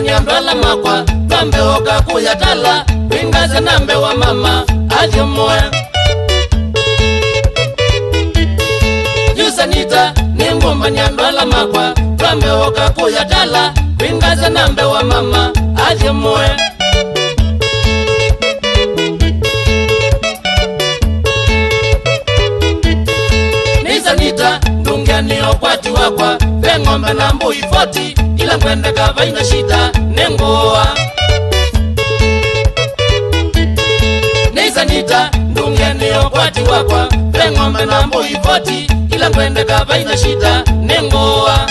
Nyandwala makwa Bambe oka kuyatala Wingaze nambe wa mama Ajumwe Yusanita Ningumba nyandwala makwa Bambe oka kuyatala Wingaze nambe wa mama Ajumwe Nisanita Ndungeni okwati wakwa Vengombe na mbu ifoti Ila kwende kava ina shida nengoa Nisanita Ndungeni okwati wakwa Vengombe na mbu ifoti Ila kwende kava ina shida nengoa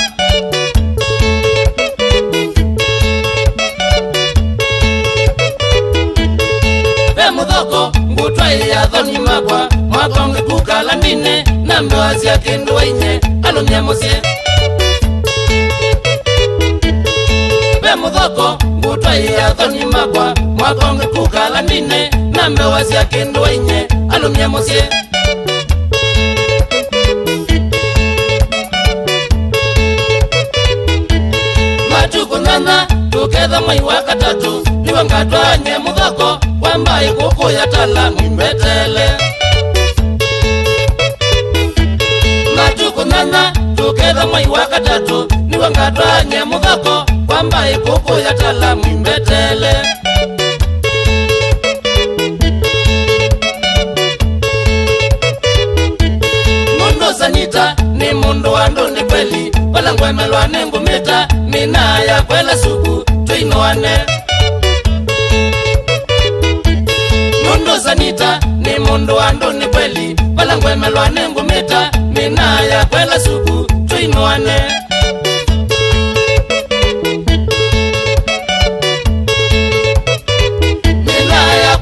Vemudhoko ngutwa ya dhoni makwa Mwakonge kukala mine Nambe wazia kindu wainye Alunyemusie Mudhoko ngutwa ya dhoni makwa Mwakonge kukala nine Nambe wazia kindu wainye Alunyemusie Matuku nana Tuketha mwai wakatatu Niwa ngatwa nye mudhoko Wambai kuku ya tala Mwimbetele Matuku nana Tuketha mwai wakatatu Niwa ngatwa nye mudhoko Kwamba ikuku ya tala Mwimbetele Mundu Sanita ni mundu wandu ni kweli Wala ngwemelwa nengu mita Mina ya kwela suku tuinoane Mundu Sanita ni mundu wandu ni kweli Wala ngwemelwa nengu mita Mina ya kwela suku tuinoane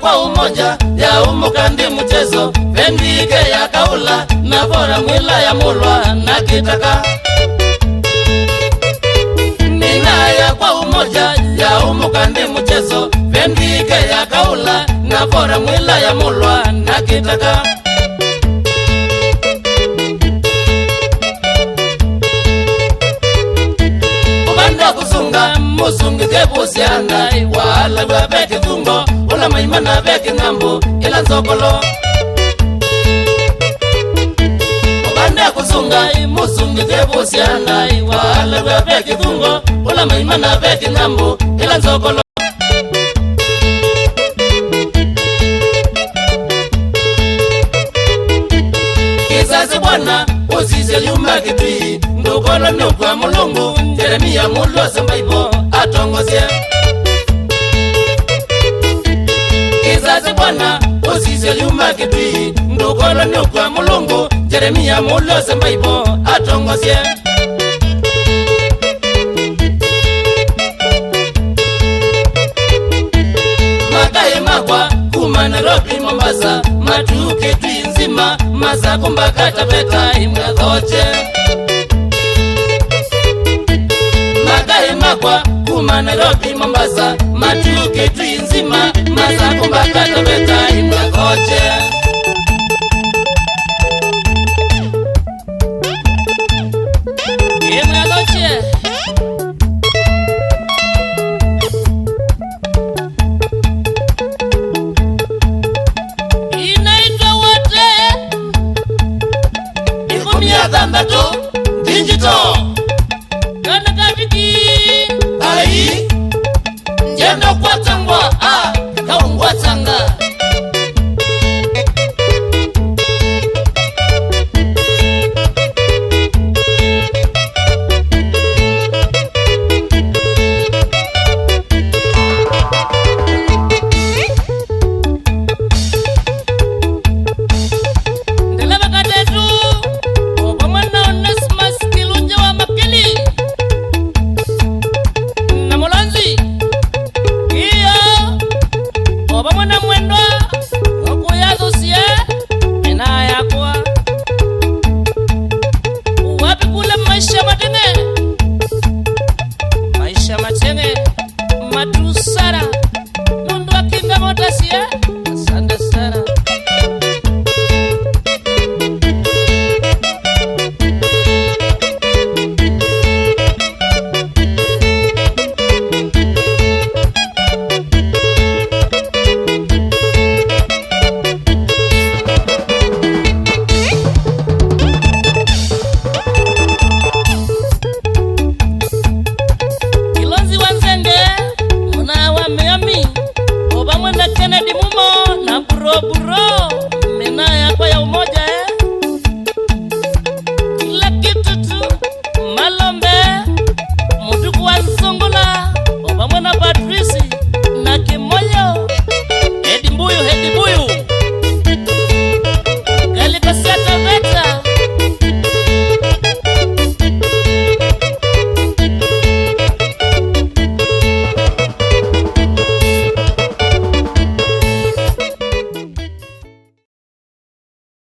Kwa umoja ya umukandi mchezo Vendike ya kaula na bora mwila ya mulwa na kitaka Minaya kwa umoja ya umukandi mchezo Vendike ya kaula na bora mwila ya mulwa na kitaka Ubanda kusunga musungi kebusiana Wala wabeke thungo Ula maimana beki ngambu ila nzokolo Ubande kusunga musungi kebusiana Wala wabeke thungo Ula maimana beki ngambu ila nzokolo Kizazi bwana usise yuma kitui Ndukolo nukwa mulungu Jeremia mulose mbaibo atongozie Kizazi bwana usise yuma kitui Ndukolo nukwa mulungu Jeremia mulose mbaibo atongozie Makai makwa kuma Nairobi Mombasa Matuke tui nzima Masa kumbaka Taveta imwathoche Makai makwa kuma Nairobi Mombasa Matuke tui nzima Masa kumbaka Taveta imwathoche